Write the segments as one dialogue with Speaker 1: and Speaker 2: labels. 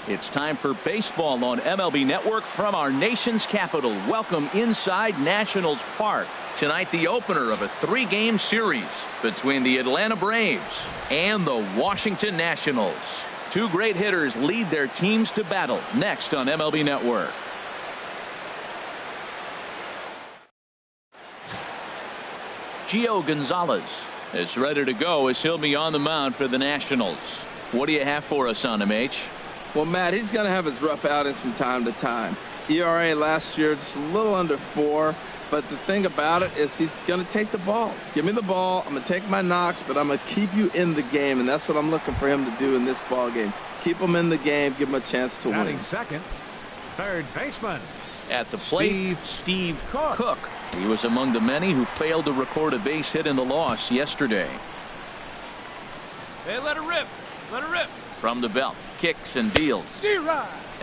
Speaker 1: It's time for baseball on MLB Network from our nation's capital. Welcome inside Nationals Park. Tonight, the opener of a 3-game series between the Atlanta Braves and the Washington Nationals. Two great hitters lead their teams to battle next on MLB Network. Gio Gonzalez is ready to go as he'll be on the mound for the Nationals. What do you have for us on him, H?
Speaker 2: Well, Matt, he's going to have his rough outings from time to time. ERA last year just a little under 4. But the thing about it is he's going to take the ball. Give me the ball. I'm going to take my knocks, but I'm going to keep you in the game, and that's what I'm looking for him to do in this ball game. Keep him in the game, give him a chance to win.
Speaker 3: Second, third baseman.
Speaker 1: At the plate, Steve Cook. He was among the many who failed to record a base hit in the loss yesterday.
Speaker 4: Hey, let it rip. Let it rip.
Speaker 1: From the belt, kicks and deals.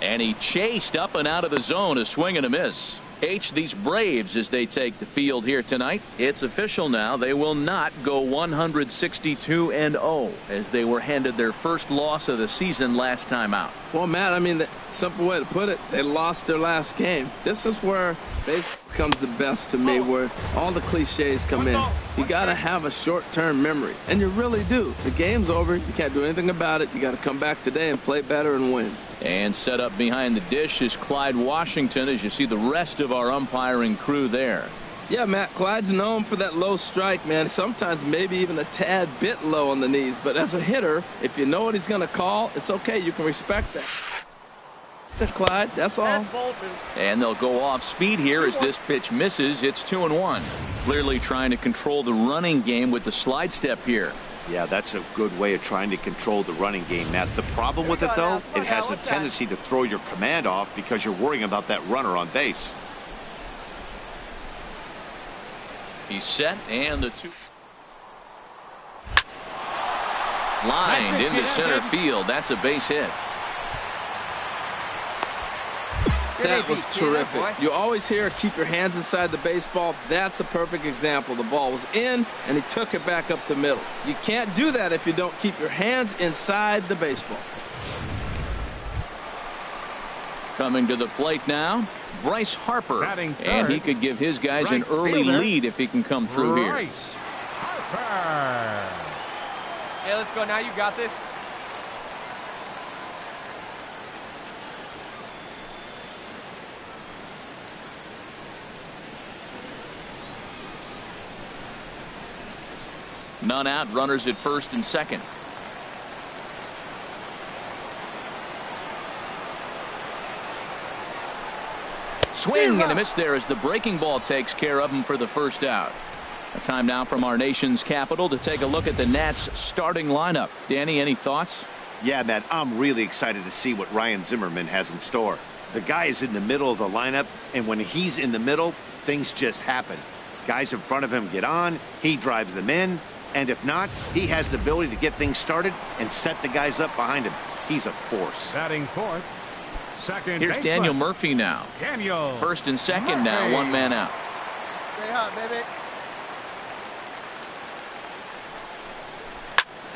Speaker 1: And he chased up and out of the zone, a swing and a miss. H, these Braves, as they take the field here tonight, it's official now. They will not go 162-0 as they were handed their first loss of the season last time out.
Speaker 2: Well, Matt, I mean, the simple way to put it, they lost their last game. This is where baseball becomes the best to me, where all the cliches come in. You got to have a short-term memory, and you really do. The game's over. You can't do anything about it. You got to come back today and play better and win.
Speaker 1: And set up behind the dish is Clyde Washington, as you see the rest of our umpiring crew there.
Speaker 2: Yeah, Matt, Clyde's known for that low strike, man. Sometimes maybe even a tad bit low on the knees. But as a hitter, if you know what he's going to call, it's okay. You can respect that. That's Clyde. That's all.
Speaker 1: And they'll go off speed here as this pitch misses. It's 2-1. Clearly trying to control the running game with the slide step here.
Speaker 5: Yeah, that's a good way of trying to control the running game, Matt. The problem with it, though, it has a tendency to throw your command off because you're worrying about that runner on base.
Speaker 1: He's set, and the two. Lined into center field. That's a base hit.
Speaker 2: That was terrific. You always hear, keep your hands inside the baseball. That's a perfect example. The ball was in, and he took it back up the middle. You can't do that if you don't keep your hands inside the baseball.
Speaker 1: Coming to the plate now, Bryce Harper. And he could give his guys an early lead if he can come through here.
Speaker 4: Harper. Hey, let's go now. You got this.
Speaker 1: None out, runners at first and second. Swing and a miss there as the breaking ball takes care of him for the first out. A time now from our nation's capital to take a look at the Nats starting lineup. Danny, any thoughts?
Speaker 5: Yeah, Matt, I'm really excited to see what Ryan Zimmerman has in store. The guy is in the middle of the lineup, and when he's in the middle, things just happen. Guys in front of him get on, he drives them in. And if not, he has the ability to get things started and set the guys up behind him. He's a force.
Speaker 3: Batting fourth, second
Speaker 1: Here's
Speaker 3: baseman.
Speaker 1: Daniel Murphy now.
Speaker 3: Daniel
Speaker 1: First and second
Speaker 3: Murphy.
Speaker 1: now, one man out.
Speaker 6: Stay hot, baby.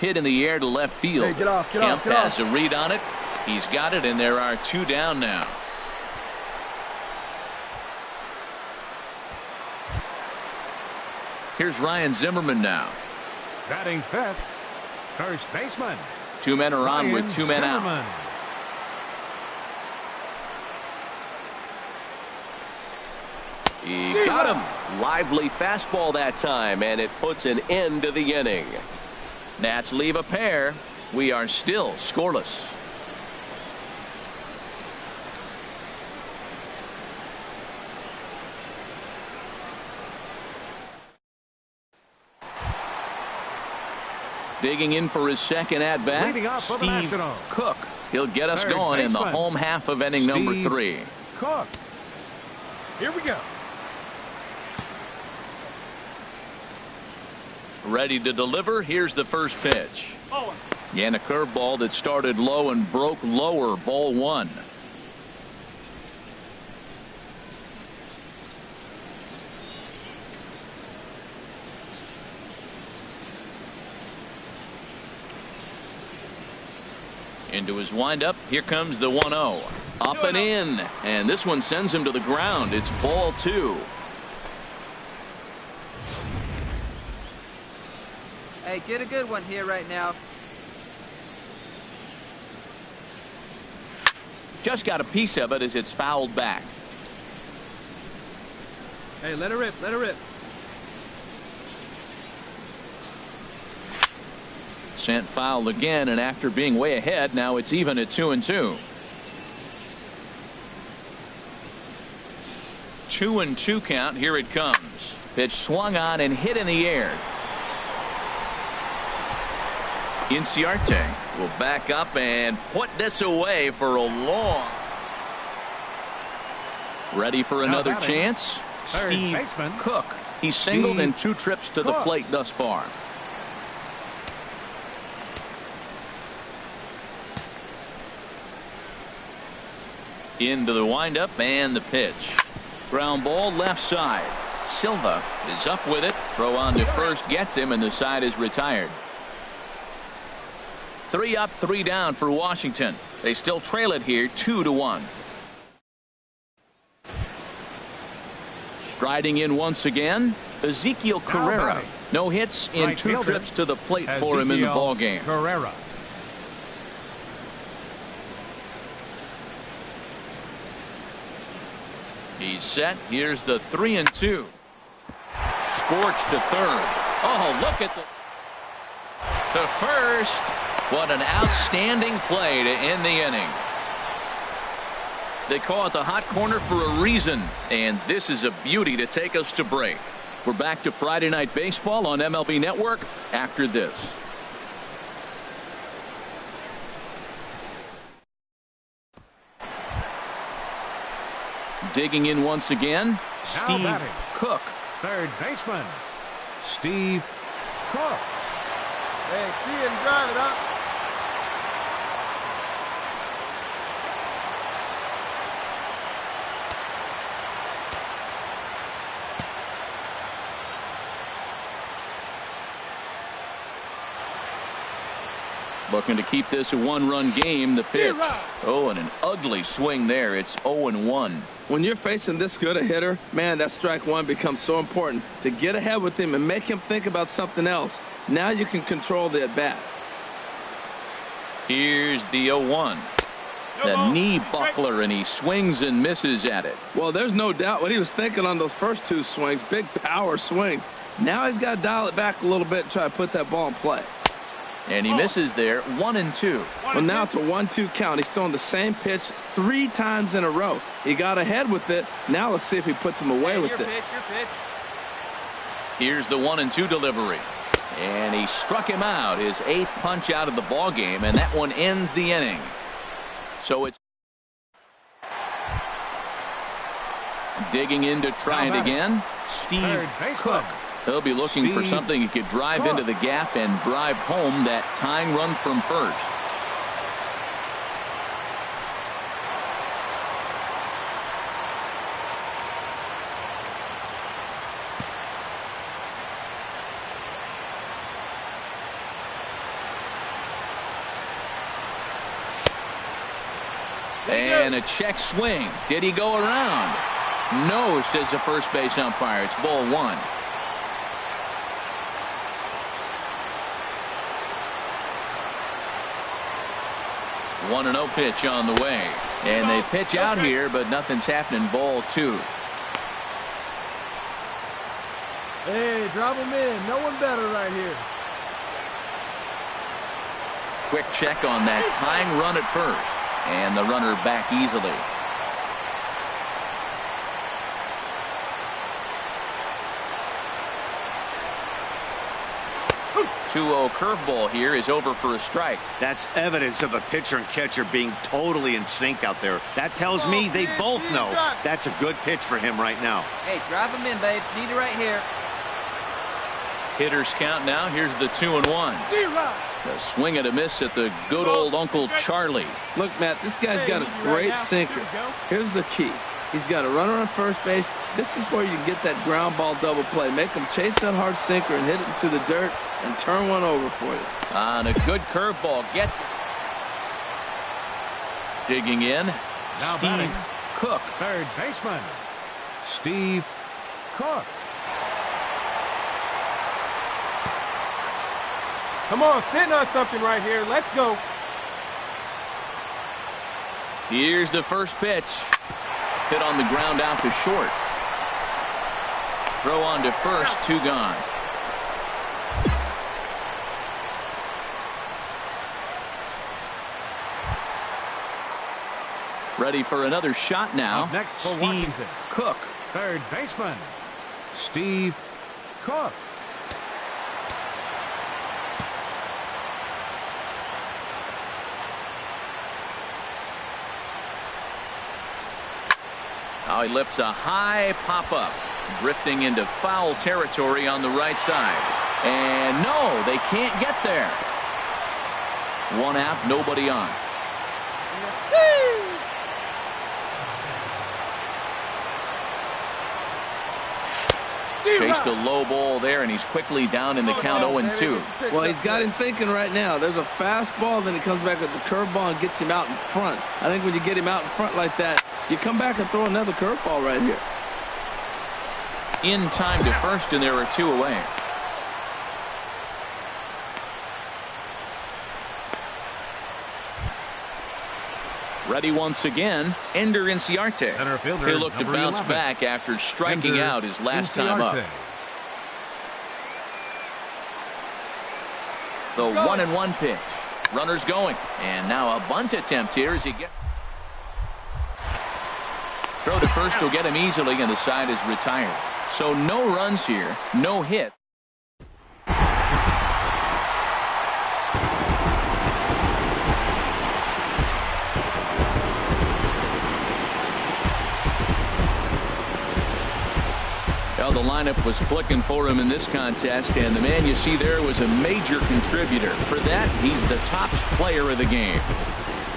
Speaker 1: Hit in the air to left field.
Speaker 6: Hey, get off,
Speaker 1: Kemp has a read on it. He's got it, and there are 2 down now. Here's Ryan Zimmerman now.
Speaker 3: Batting fifth, first baseman.
Speaker 1: 2 men are on with 2 men out. He got him. Lively fastball that time, and it puts an end to the inning. Nats leave a pair. We are still scoreless. Digging in for his second at-bat, Steve Cook. He'll get us going in the home half of inning number 3.
Speaker 3: Cook. Here we go.
Speaker 1: Ready to deliver. Here's the first pitch. And a curveball that started low and broke lower. Ball 1. Into his windup. Here comes the 1-0. Up and in. And this one sends him to the ground. It's ball 2.
Speaker 6: Hey, get a good one here right now.
Speaker 1: Just got a piece of it as it's fouled back.
Speaker 6: Hey, let it rip, let it rip.
Speaker 1: Sent foul again, and after being way ahead, now it's even at 2-2. 2-2 count. Here it comes. Pitch swung on and hit in the air. Inciarte will back up and put this away for a long. Ready for another chance. Steve Cook. He's singled in 2 trips to the plate thus far. Into the windup and the pitch. Ground ball left side. Silva is up with it. Throw on to first gets him, and the side is retired. 3 up, 3 down for Washington. They still trail it here 2-1. Striding in once again, Ezekiel Carrera. No hits in 2 trips to the plate for him in the ballgame.
Speaker 3: Carrera.
Speaker 1: He's set. Here's the 3-2. Scorched to third. Oh, look at the to first. What an outstanding play to end the inning. They call it the hot corner for a reason, and this is a beauty to take us to break. We're back to Friday Night Baseball on MLB Network after this. Digging in once again, Steve Cook.
Speaker 3: Third baseman, Steve Cook.
Speaker 6: Hey, see him drive it up.
Speaker 1: Looking to keep this a 1-run game. The pitch. Oh, and an ugly swing there. It's 0-1.
Speaker 2: When you're facing this good a hitter, man, that strike one becomes so important to get ahead with him and make him think about something else. Now you can control the at-bat.
Speaker 1: Here's the 0-1. The knee buckler, and he swings and misses at it.
Speaker 2: Well, there's no doubt what he was thinking on those first 2 swings. Big power swings. Now he's got to dial it back a little bit and try to put that ball in play.
Speaker 1: And he misses there. 1-2.
Speaker 2: Well, now it's a 1-2 count. He's throwing the same pitch 3 times in a row. He got ahead with it. Now let's see if he puts him away with it.
Speaker 4: Your pitch.
Speaker 1: Here's the 1-2 delivery. And he struck him out. His 8th punch out of the ball game, and that one ends the inning. So it's digging in to try it again. Steve Cook. He'll be looking for something he could drive into the gap and drive home that tying run from first. And a check swing. Did he go around? No, says the first base umpire. It's ball 1. 1-0 pitch on the way. And they pitch out here, but nothing's happening. Ball 2.
Speaker 6: Hey, drop him in. No one better right here.
Speaker 1: Quick check on that tying run at first. And the runner back easily. 2-0 curveball here is over for a strike.
Speaker 5: That's evidence of a pitcher and catcher being totally in sync out there. That tells me they both know that's a good pitch for him right now.
Speaker 6: Hey, drive him in, babe. Need it right here.
Speaker 1: Hitters count now. Here's the 2-1. The swing and a miss at the good old Uncle Charlie.
Speaker 2: Look, Matt, this guy's got a great sinker. Here's the key. He's got a runner on first base. This is where you get that ground ball double play. Make him chase that hard sinker and hit it into the dirt and turn one over for you.
Speaker 1: On a good curveball. Gets Digging in,
Speaker 3: Now
Speaker 1: Steve
Speaker 3: batting,
Speaker 1: Cook.
Speaker 3: third baseman, Steve Cook.
Speaker 6: Come on, sitting on something right here. Let's go.
Speaker 1: Here's the first pitch. Hit on the ground out to short. Throw on to first, 2 gone. Ready for another shot now.
Speaker 3: Up next for
Speaker 1: Steve
Speaker 3: Washington,
Speaker 1: Cook.
Speaker 3: third baseman, Steve Cook.
Speaker 1: Now he lifts a high pop-up, drifting into foul territory on the right side. And no, they can't get there. 1 out, nobody on. Chased a low ball there, and he's quickly down in the count 0-2.
Speaker 2: Well, he's got him thinking right now. There's a fastball, then he comes back with the curveball and gets him out in front. I think when you get him out in front like that, you come back and throw another curveball right here.
Speaker 1: In time to first, and there are 2 away. Ready once again, Ender Inciarte.
Speaker 3: Center fielder,
Speaker 1: He'll look to
Speaker 3: number
Speaker 1: bounce
Speaker 3: 11.
Speaker 1: back after striking
Speaker 3: Ender
Speaker 1: out his last time up.
Speaker 3: Inciarte.
Speaker 1: The 1-1 pitch. Runners going. And now a bunt attempt here as he gets. Throw to first will get him easily, and the side is retired. So no runs here, no hit. Well, the lineup was clicking for him in this contest, and the man you see there was a major contributor. For that, he's the top player of the game.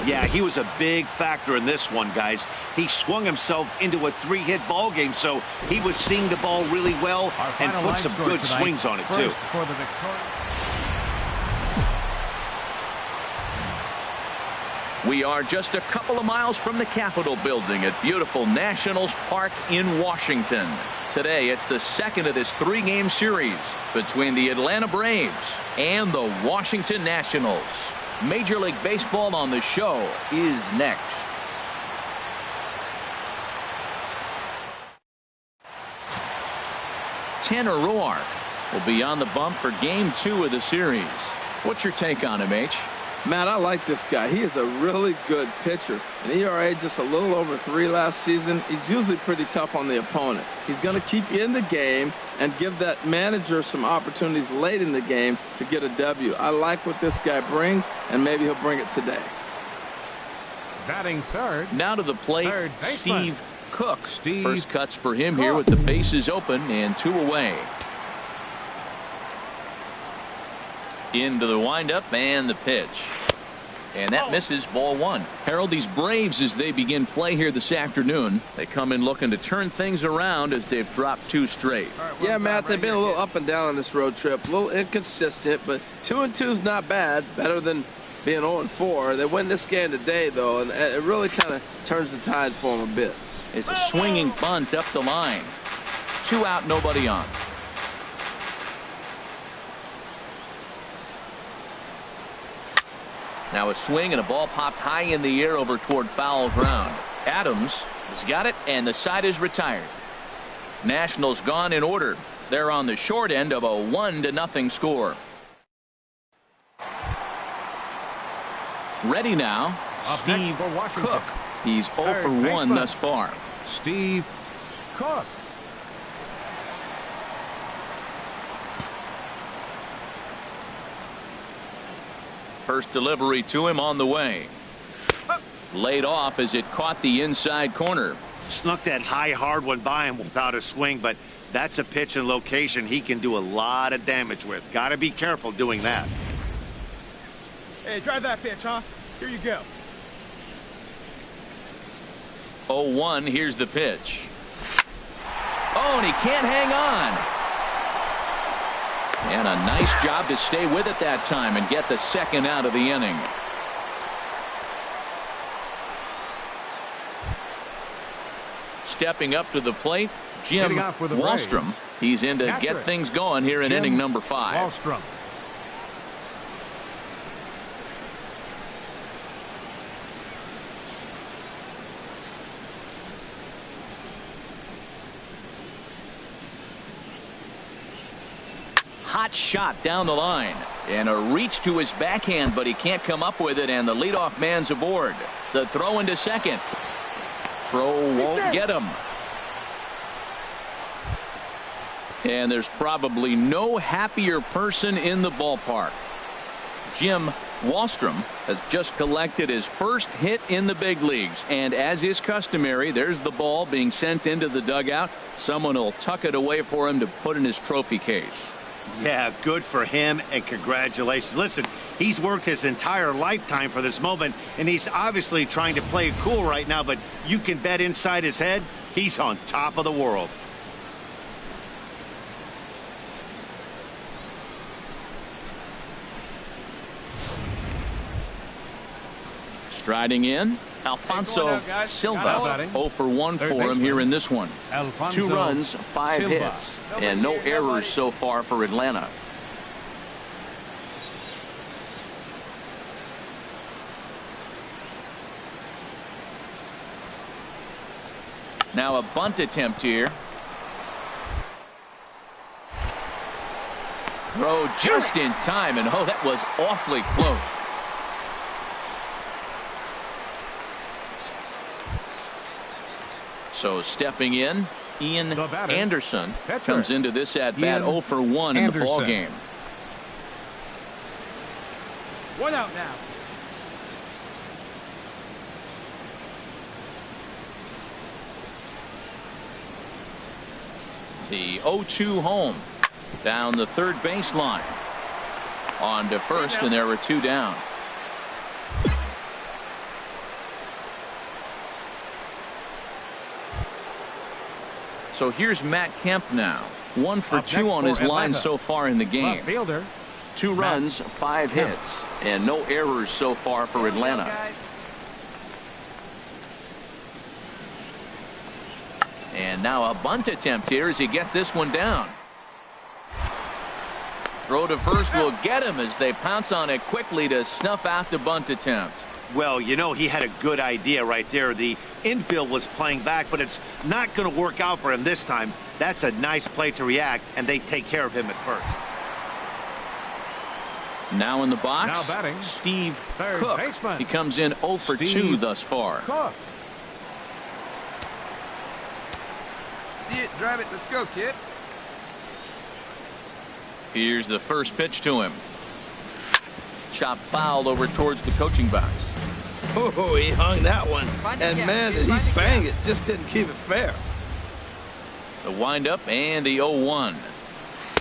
Speaker 5: Yeah, he was a big factor in this one, guys. He swung himself into a 3-hit ball game, so he was seeing the ball really well and put some good swings on it, too.
Speaker 3: For the victory.
Speaker 1: We are just a couple of miles from the Capitol building at beautiful Nationals Park in Washington. Today, it's the second of this 3-game series between the Atlanta Braves and the Washington Nationals. Major League Baseball on the show is next. Tanner Roark will be on the bump for Game 2 of the series. What's your take on him, H?
Speaker 2: Matt, I like this guy. He is a really good pitcher. An ERA just a little over 3 last season. He's usually pretty tough on the opponent. He's going to keep you in the game and give that manager some opportunities late in the game to get a W. I like what this guy brings, and maybe he'll bring it today.
Speaker 3: Batting third.
Speaker 1: Now to the plate,
Speaker 3: Third baseman,
Speaker 1: Steve Cook.
Speaker 3: Steve
Speaker 1: First cuts for him here
Speaker 3: Cook.
Speaker 1: with the bases open and 2 away. Into the windup and the pitch. And that misses, ball 1. Harold, these Braves, as they begin play here this afternoon, they come in looking to turn things around as they've dropped 2 straight.
Speaker 2: Yeah, Matt, they've been a little up and down on this road trip. A little inconsistent, but 2-2 is not bad. Better than being 0-4. They win this game today, though, and it really kind of turns the tide for them a bit.
Speaker 1: It's a swinging bunt up the line. 2 out, nobody on. Now a swing and a ball popped high in the air over toward foul ground. Adams has got it, and the side is retired. Nationals gone in order. They're on the short end of a 1-0 score. Ready now,
Speaker 3: Up next
Speaker 1: Steve
Speaker 3: for Washington,
Speaker 1: Cook. He's 0
Speaker 3: third
Speaker 1: for 1
Speaker 3: baseman,
Speaker 1: thus far.
Speaker 3: Steve Cook.
Speaker 1: First delivery to him on the way. Laid off as it caught the inside corner.
Speaker 5: Snuck that high, hard one by him without a swing, but that's a pitch and location he can do a lot of damage with. Got to be careful doing that.
Speaker 6: Hey, drive that pitch, huh? Here you go.
Speaker 1: 0-1, here's the pitch. Oh, and he can't hang on. And a nice job to stay with it that time and get the second out of the inning. stepping up to the plate, Jim
Speaker 3: Hitting off with a
Speaker 1: Wallstrom.
Speaker 3: raise.
Speaker 1: He's in to
Speaker 3: Catcher,
Speaker 1: get things going here in
Speaker 3: Jim
Speaker 1: inning number 5.
Speaker 3: Wallstrom.
Speaker 1: Hot shot down the line. And a reach to his backhand, but he can't come up with it, and the leadoff man's aboard. The throw into second. Throw won't get him. And there's probably no happier person in the ballpark. Jim Wallstrom has just collected his first hit in the big leagues, and as is customary, there's the ball being sent into the dugout. Someone will tuck it away for him to put in his trophy case.
Speaker 5: Yeah, good for him, and congratulations. Listen, he's worked his entire lifetime for this moment, and he's obviously trying to play it cool right now, but you can bet inside his head, he's on top of the world.
Speaker 1: Striding in, Alfonso Silva. 0 for 1 for him here in this one. 2 runs, 5
Speaker 3: Silva.
Speaker 1: hits, and no errors so far for Atlanta. Now a bunt attempt here. Throw just in time, and oh, that was awfully close. So stepping in, Ian Anderson comes into this at bat 0 for 1 in the ball game.
Speaker 6: 1 out now.
Speaker 1: The 0-2 home down the third baseline. On to first, and there were 2 down. So here's Matt Kemp now. 1 for 2 on his line so far in the game.
Speaker 3: Left fielder.
Speaker 1: 2 runs, 5 hits, and no errors so far for Atlanta. And now a bunt attempt here as he gets this one down. Throw to first will get him as they pounce on it quickly to snuff out the bunt attempt.
Speaker 5: Well, you know, he had a good idea right there. The infield was playing back, but it's not going to work out for him this time. That's a nice play to react, and they take care of him at first.
Speaker 1: Now in the box,
Speaker 3: Now batting,
Speaker 1: Steve
Speaker 3: third
Speaker 1: Cook.
Speaker 3: baseman.
Speaker 1: He comes in 0 for 2
Speaker 3: Steve
Speaker 1: thus far.
Speaker 3: Cook.
Speaker 6: See it, drive it. Let's go, kid.
Speaker 1: Here's the first pitch to him. Chop fouled over towards the coaching box.
Speaker 2: Oh, he hung that one.
Speaker 4: Find it
Speaker 2: And
Speaker 4: again.
Speaker 2: man, did
Speaker 4: Find
Speaker 2: he
Speaker 4: it
Speaker 2: bang
Speaker 4: again.
Speaker 2: it. Just didn't keep it fair.
Speaker 1: The windup and the 0-1.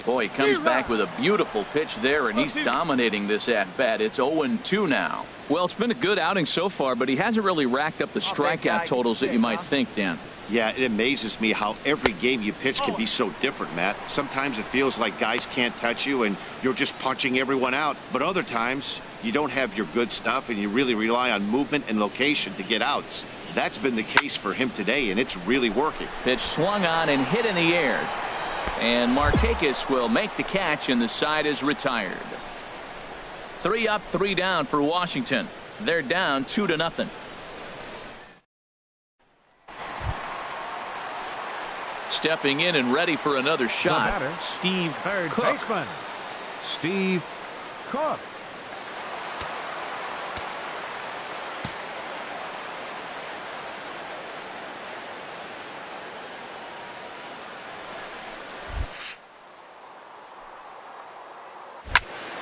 Speaker 1: Boy, he comes back with a beautiful pitch there, and he's dominating this at-bat. It's 0-2 now. Well, it's been a good outing so far, but he hasn't really racked up the strikeout totals that you might think, Dan.
Speaker 5: Yeah, it amazes me how every game you pitch can be so different, Matt. Sometimes it feels like guys can't touch you and you're just punching everyone out. But other times, you don't have your good stuff and you really rely on movement and location to get outs. That's been the case for him today, and it's really working.
Speaker 1: Pitch swung on and hit in the air. And Markakis will make the catch, and the side is retired. 3 up, 3 down for Washington. They're down 2-0. Stepping in and ready for another shot,
Speaker 3: batter,
Speaker 1: Steve
Speaker 3: Third
Speaker 1: Cook.
Speaker 3: baseman, Steve Cook.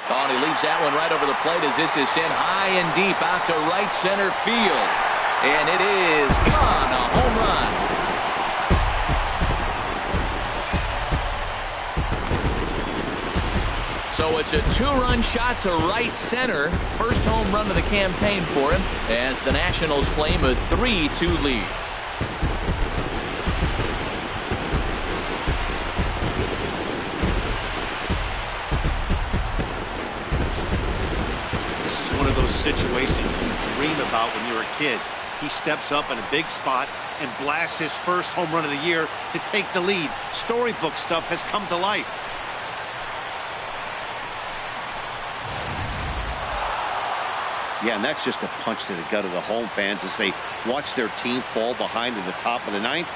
Speaker 1: Oh, and he leaves that one right over the plate as this is sent high and deep out to right center field. And it is gone, a home run. So it's a 2-run shot to right center. First home run of the campaign for him as the Nationals claim a 3-2 lead.
Speaker 5: This is one of those situations you dream about when you're a kid. He steps up in a big spot, and blasts his first home run of the year to take the lead. Storybook stuff has come to life. Yeah, and that's just a punch to the gut of the home fans as they watch their team fall behind in the top of the ninth.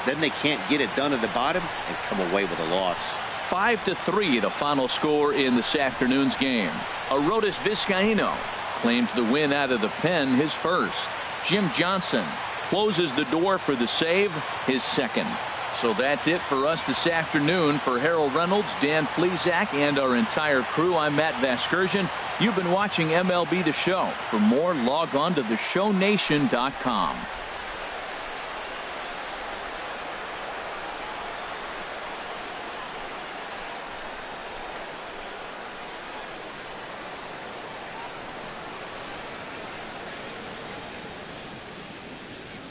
Speaker 5: Then they can't get it done at the bottom and come away with a loss.
Speaker 1: 5-3 the final score in this afternoon's game. Arodys Vizcaíno claims the win out of the pen, his first. Jim Johnson closes the door for the save, his second. So that's it for us this afternoon. For Harold Reynolds, Dan Plesac, and our entire crew, I'm Matt Vasgersian. You've been watching MLB The Show. For more, log on to theshownation.com.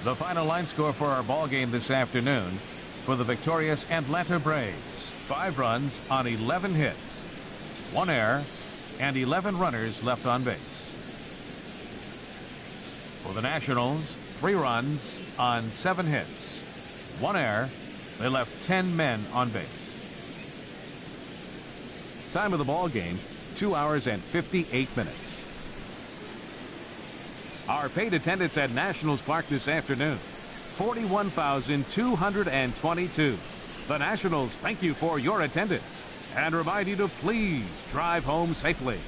Speaker 3: The final line score for our ball game this afternoon for the victorious Atlanta Braves: 5 runs on 11 hits, 1 error, and 11 runners left on base. For the Nationals, 3 runs on 7 hits, 1 error. They left 10 men on base. Time of the ball game, 2 hours and 58 minutes. Our paid attendance at Nationals Park this afternoon, 41,222. The Nationals thank you for your attendance and remind you to please drive home safely.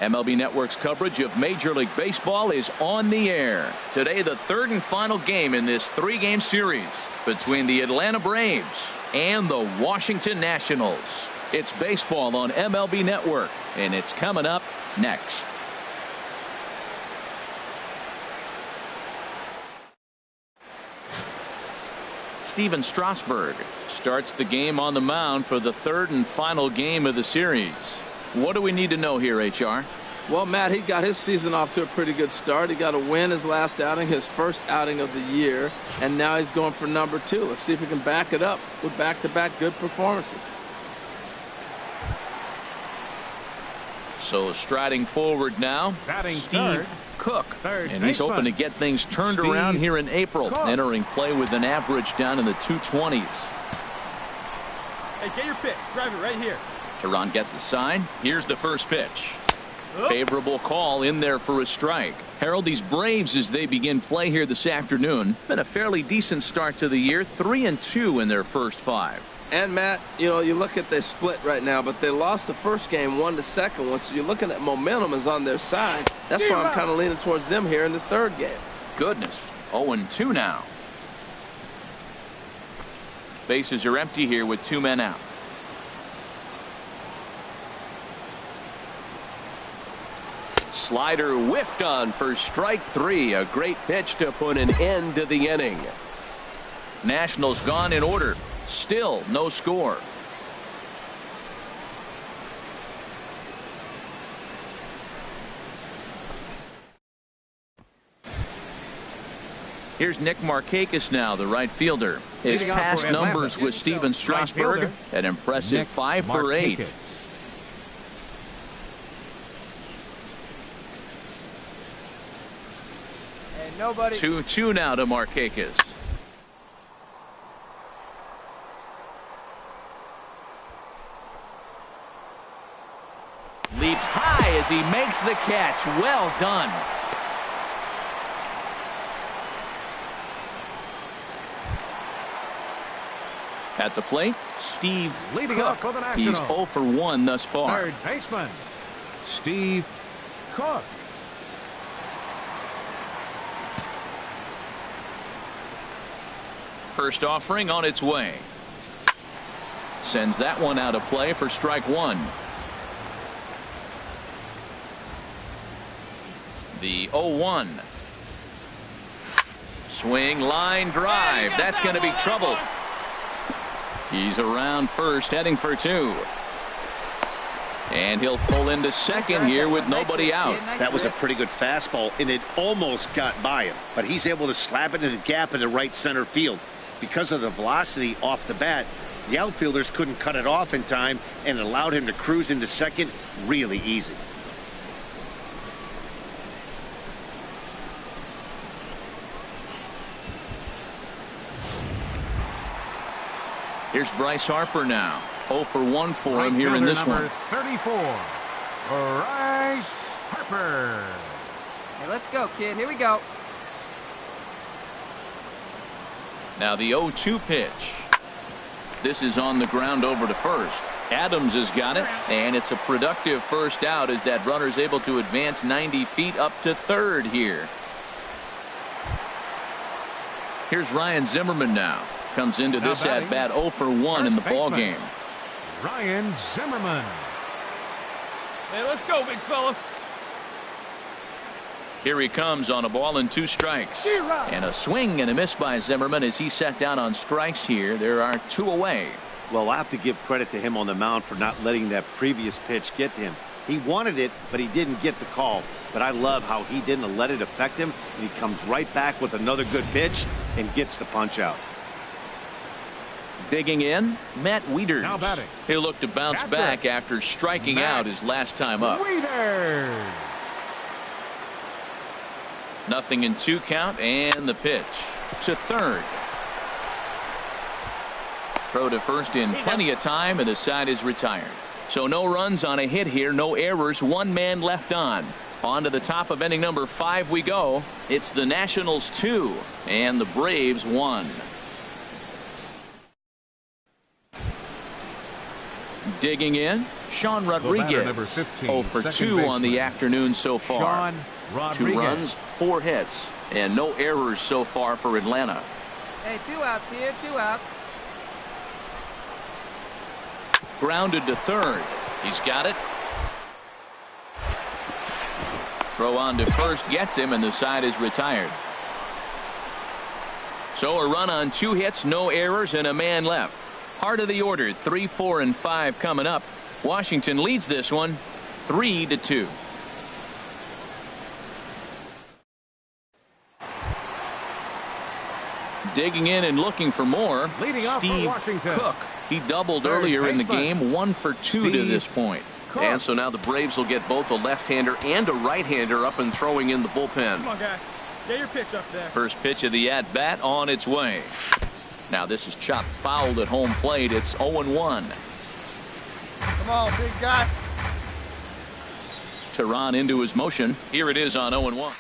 Speaker 1: MLB Network's coverage of Major League Baseball is on the air. Today, the third and final game in this 3-game series between the Atlanta Braves and the Washington Nationals. It's baseball on MLB Network, and it's coming up next. Steven Strasburg starts the game on the mound for the third and final game of the series. What do we need to know here, HR?
Speaker 2: Well, Matt, he got his season off to a pretty good start. He got a win his last outing, his first outing of the year, and now he's going for number 2. Let's see if he can back it up with back-to-back good performances.
Speaker 1: So striding forward now,
Speaker 3: Batting
Speaker 1: Steve
Speaker 3: third.
Speaker 1: Cook.
Speaker 3: Third
Speaker 1: And he's
Speaker 3: baseman.
Speaker 1: hoping to get things turned
Speaker 3: Steve
Speaker 1: around here in April,
Speaker 3: Cook.
Speaker 1: entering play with an average down in the 220s.
Speaker 4: Hey, get your pitch. Drive it right here.
Speaker 1: Teron gets the sign. Here's the first pitch. Favorable call in there for a strike. Harold, these Braves, as they begin play here this afternoon, been a fairly decent start to the year, 3-2 in their first 5.
Speaker 2: And, Matt, you look at their split right now, but they lost the first game 1-2 one, so you're looking at momentum is on their side. That's why I'm kind of leaning towards them here in this third game.
Speaker 1: Goodness, 0-2 now. Bases are empty here with 2 men out. Slider whiffed on for strike 3. A great pitch to put an end to the inning. Nationals gone in order. Still no score. Here's Nick Markakis now, the right fielder. His
Speaker 3: Leading off
Speaker 1: past
Speaker 3: for Atlanta,
Speaker 1: numbers with Steven Strasburg,
Speaker 3: fielder,
Speaker 1: an impressive
Speaker 3: Nick
Speaker 1: 5 for 8.
Speaker 3: Markakis.
Speaker 4: Hey, nobody.
Speaker 1: 2-2 now to Markakis. Leaps high as he makes the catch. Well done. At the plate, Steve
Speaker 3: Leading
Speaker 1: Cook.
Speaker 3: off for the
Speaker 1: He's
Speaker 3: Nationals.
Speaker 1: 0 for 1 thus far.
Speaker 3: Third baseman, Steve Cook.
Speaker 1: First offering on its way. Sends that one out of play for strike one. The 0-1. Swing, line, drive. That's going to be trouble. He's around first, heading for two. And he'll pull into second here with nobody out.
Speaker 5: That was a pretty good fastball, and it almost got by him. But he's able to slap it in the gap in the right center field. Because of the velocity off the bat, the outfielders couldn't cut it off in time, and it allowed him to cruise into second really easy.
Speaker 1: Here's Bryce Harper now. 0 for 1 for him here in this one.
Speaker 3: 34, Bryce Harper.
Speaker 4: Hey, let's go, kid. Here we go.
Speaker 1: Now the 0-2 pitch. This is on the ground over to first. Adams has got it, and it's a productive first out as that runner's able to advance 90 feet up to third here. Here's Ryan Zimmerman now. Comes into this at bat 0 for 1 in the ball game.
Speaker 3: Ryan Zimmerman.
Speaker 4: Hey, let's go, big fella.
Speaker 1: Here he comes on a ball and 2 strikes. And a swing and a miss by Zimmerman as he set down on strikes here. There are 2 away.
Speaker 5: Well, I have to give credit to him on the mound for not letting that previous pitch get to him. He wanted it, but he didn't get the call. But I love how he didn't let it affect him. And he comes right back with another good pitch and gets the punch out.
Speaker 1: Digging in, Matt Wieters.
Speaker 3: Now batting.
Speaker 1: He'll look to bounce back after striking out his last time up.
Speaker 3: Wieters.
Speaker 1: Nothing in 2 count, and the pitch to third. Throw to first in plenty of time, and the side is retired. So no runs on a hit here, no errors, 1 man left on. On to the top of inning number 5 we go. It's the Nationals 2 and the Braves 1. Digging in, Sean Rodriguez.
Speaker 3: Number 15,
Speaker 1: 0 for 2 on the afternoon so far.
Speaker 3: Sean Rodriguez.
Speaker 1: 2 runs, 4 hits, and no errors so far for Atlanta.
Speaker 4: Hey, 2 outs here, 2 outs.
Speaker 1: Grounded to third. He's got it. Throw on to first gets him, and the side is retired. So a run on 2 hits, no errors, and a man left. Heart of the order, 3, 4, and 5 coming up. Washington leads this one 3-2. Digging in and looking for more.
Speaker 3: Leading off
Speaker 1: Steve
Speaker 3: for Washington.
Speaker 1: Cook. He doubled
Speaker 3: Third
Speaker 1: earlier in the
Speaker 3: baseman.
Speaker 1: game, 1 for 2 to this point.
Speaker 3: Cook.
Speaker 1: And so now the Braves will get both a left-hander and a right-hander up and throwing in the bullpen.
Speaker 6: Come on, guy. Get your pitch up there.
Speaker 1: First pitch of the at-bat on its way. Now this is chopped fouled at home plate. It's 0-1.
Speaker 6: Come on, big guy.
Speaker 1: Tehran into his motion. Here it is on 0-1.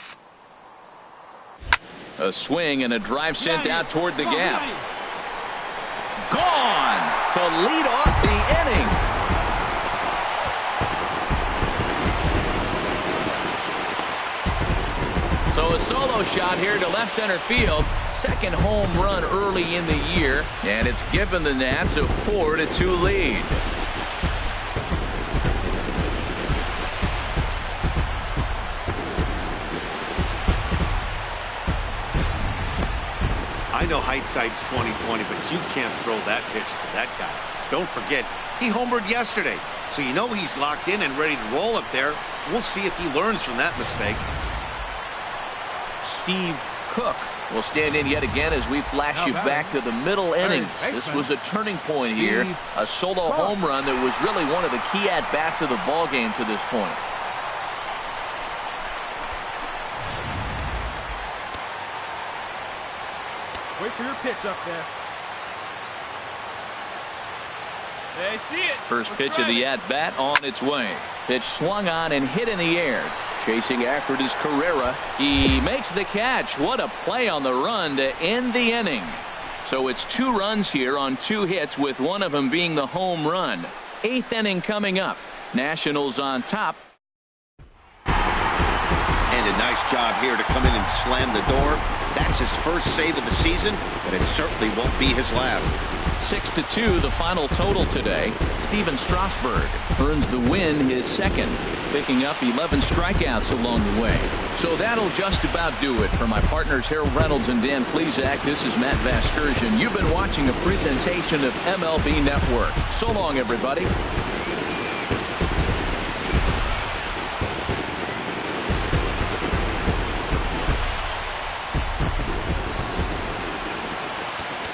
Speaker 1: A swing and a drive sent out toward the gap. Gone to lead off the inning. So a solo shot here to left center field. Second home run early in the year, and it's given the Nats a 4-2 lead.
Speaker 5: I know hindsight's 20/20, but you can't throw that pitch to that guy. Don't forget, he homered yesterday, so you know he's locked in and ready to roll up there. We'll see if he learns from that mistake.
Speaker 1: Steve Cook will stand in yet again as we flash you back to the middle innings. This was a turning point here, a solo home run that was really one of the key at-bats of the ball game to this point.
Speaker 6: Wait for your pitch up there. They see it.
Speaker 1: First pitch of the at-bat on its way. Pitch swung on and hit in the air. Chasing after it is Carrera. He makes the catch. What a play on the run to end the inning. So it's 2 runs here on 2 hits, with one of them being the home run. 8th inning coming up. Nationals on top.
Speaker 5: a nice job here to come in and slam the door. That's his first save of the season, but it certainly won't be his last.
Speaker 1: 6-2 the final total today. Steven Strasburg earns the win, his second, picking up 11 strikeouts along the way. So that'll just about do it. For my partners Harold Reynolds and Dan Plesac, this is Matt Vasgersian. You've been watching a presentation of MLB Network. So long, everybody.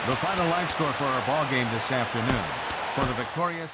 Speaker 3: The final line score for our ball game this afternoon. For the victorious